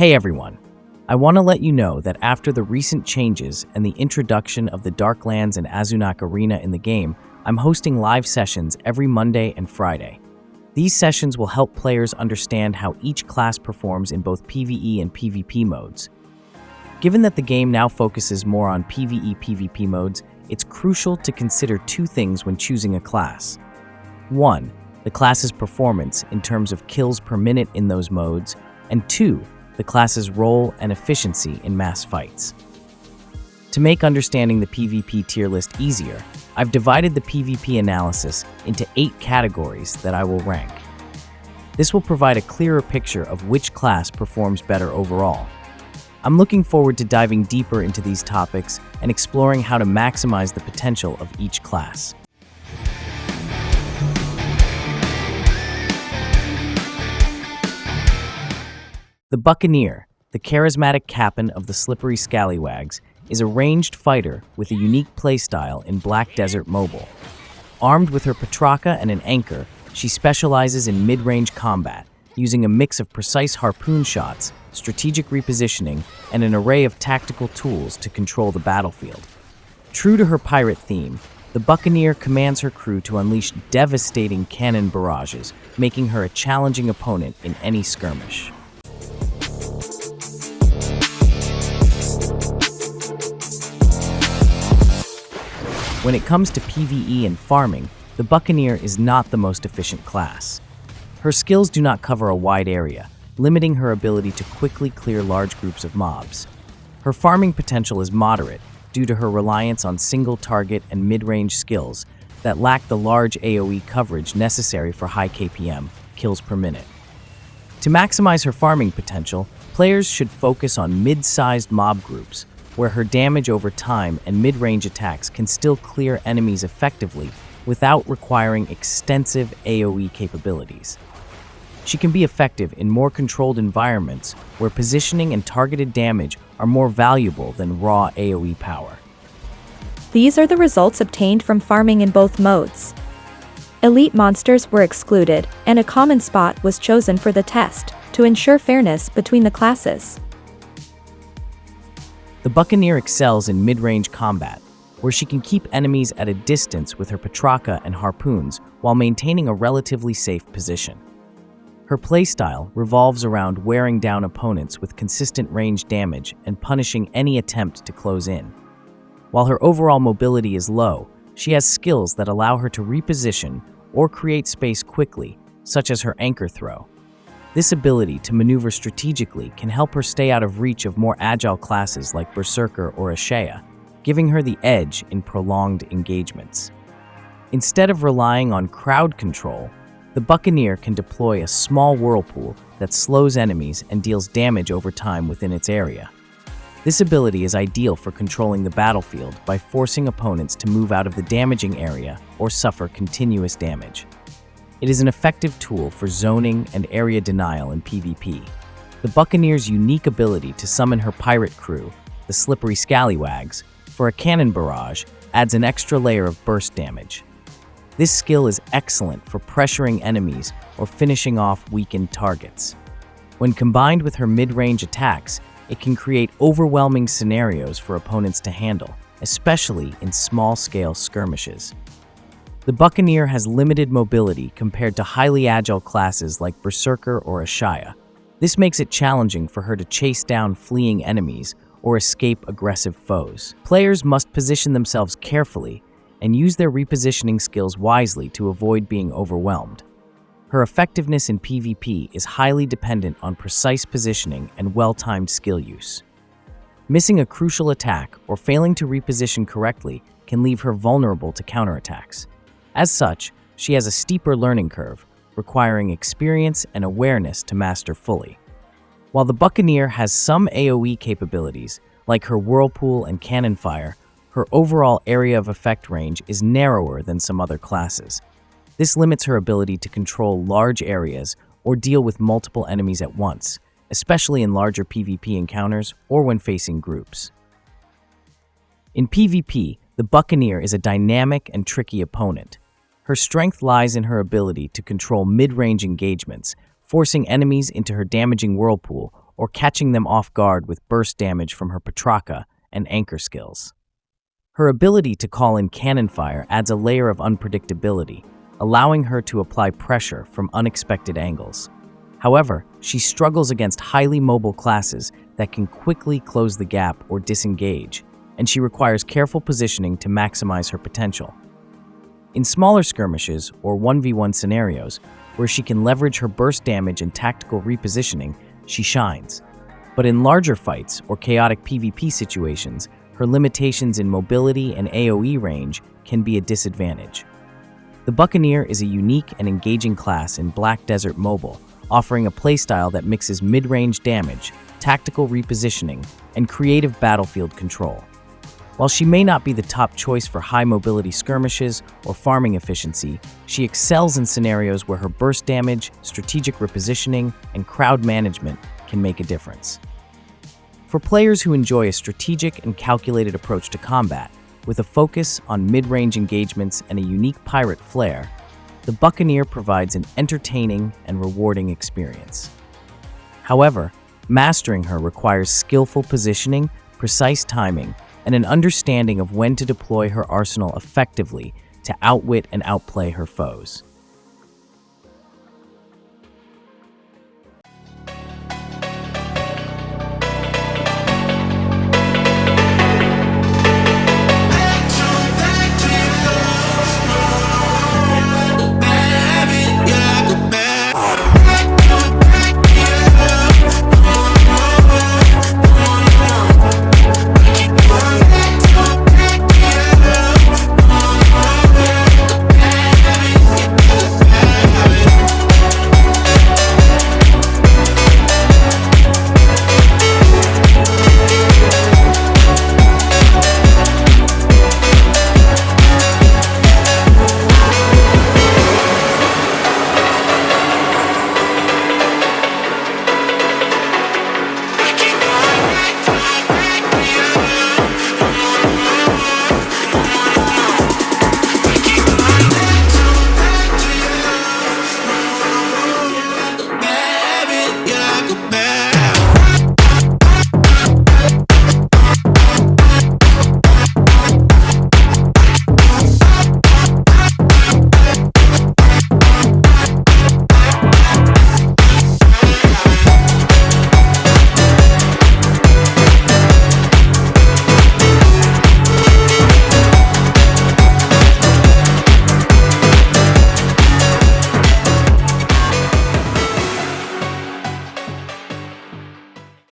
Hey everyone! I want to let you know that after the recent changes and the introduction of the Darklands and Azunak Arena in the game, I'm hosting live sessions every Monday and Friday. These sessions will help players understand how each class performs in both PvE and PvP modes. Given that the game now focuses more on PvE/PvP modes, it's crucial to consider two things when choosing a class. 1. The class's performance in terms of kills per minute in those modes, and 2. The class's role and efficiency in mass fights. To make understanding the PvP tier list easier, I've divided the PvP analysis into 8 categories that I will rank. This will provide a clearer picture of which class performs better overall. I'm looking forward to diving deeper into these topics and exploring how to maximize the potential of each class. The Buccaneer, the charismatic captain of the Slippery Scallywags, is a ranged fighter with a unique playstyle in Black Desert Mobile. Armed with her Petrarca and an anchor, she specializes in mid-range combat, using a mix of precise harpoon shots, strategic repositioning, and an array of tactical tools to control the battlefield. True to her pirate theme, the Buccaneer commands her crew to unleash devastating cannon barrages, making her a challenging opponent in any skirmish. When it comes to PvE and farming, the Buccaneer is not the most efficient class. Her skills do not cover a wide area, limiting her ability to quickly clear large groups of mobs. Her farming potential is moderate due to her reliance on single target and mid-range skills that lack the large AoE coverage necessary for high KPM, kills per minute. To maximize her farming potential, players should focus on mid-sized mob groups, where her damage over time and mid-range attacks can still clear enemies effectively without requiring extensive AoE capabilities. She can be effective in more controlled environments where positioning and targeted damage are more valuable than raw AoE power. These are the results obtained from farming in both modes. Elite monsters were excluded, and a common spot was chosen for the test to ensure fairness between the classes. The Buccaneer excels in mid-range combat, where she can keep enemies at a distance with her Petrarca and harpoons while maintaining a relatively safe position. Her playstyle revolves around wearing down opponents with consistent range damage and punishing any attempt to close in. While her overall mobility is low, she has skills that allow her to reposition or create space quickly, such as her anchor throw. This ability to maneuver strategically can help her stay out of reach of more agile classes like Berserker or Ashaya, giving her the edge in prolonged engagements. Instead of relying on crowd control, the Buccaneer can deploy a small whirlpool that slows enemies and deals damage over time within its area. This ability is ideal for controlling the battlefield by forcing opponents to move out of the damaging area or suffer continuous damage. It is an effective tool for zoning and area denial in PvP. The Buccaneer's unique ability to summon her pirate crew, the Slippery Scallywags, for a cannon barrage adds an extra layer of burst damage. This skill is excellent for pressuring enemies or finishing off weakened targets. When combined with her mid-range attacks, it can create overwhelming scenarios for opponents to handle, especially in small-scale skirmishes. The Buccaneer has limited mobility compared to highly agile classes like Berserker or Ashaya. This makes it challenging for her to chase down fleeing enemies or escape aggressive foes. Players must position themselves carefully and use their repositioning skills wisely to avoid being overwhelmed. Her effectiveness in PvP is highly dependent on precise positioning and well-timed skill use. Missing a crucial attack or failing to reposition correctly can leave her vulnerable to counterattacks. As such, she has a steeper learning curve, requiring experience and awareness to master fully. While the Buccaneer has some AoE capabilities, like her whirlpool and cannon fire, her overall area of effect range is narrower than some other classes. This limits her ability to control large areas or deal with multiple enemies at once, especially in larger PvP encounters or when facing groups. In PvP, the Buccaneer is a dynamic and tricky opponent. Her strength lies in her ability to control mid-range engagements, forcing enemies into her damaging whirlpool or catching them off guard with burst damage from her Petrarca and anchor skills. Her ability to call in cannon fire adds a layer of unpredictability, allowing her to apply pressure from unexpected angles. However, she struggles against highly mobile classes that can quickly close the gap or disengage, and she requires careful positioning to maximize her potential. In smaller skirmishes or 1v1 scenarios, where she can leverage her burst damage and tactical repositioning, she shines. But in larger fights or chaotic PvP situations, her limitations in mobility and AoE range can be a disadvantage. The Buccaneer is a unique and engaging class in Black Desert Mobile, offering a playstyle that mixes mid-range damage, tactical repositioning, and creative battlefield control. While she may not be the top choice for high-mobility skirmishes or farming efficiency, she excels in scenarios where her burst damage, strategic repositioning, and crowd management can make a difference. For players who enjoy a strategic and calculated approach to combat, with a focus on mid-range engagements and a unique pirate flair, the Buccaneer provides an entertaining and rewarding experience. However, mastering her requires skillful positioning, precise timing, and an understanding of when to deploy her arsenal effectively to outwit and outplay her foes.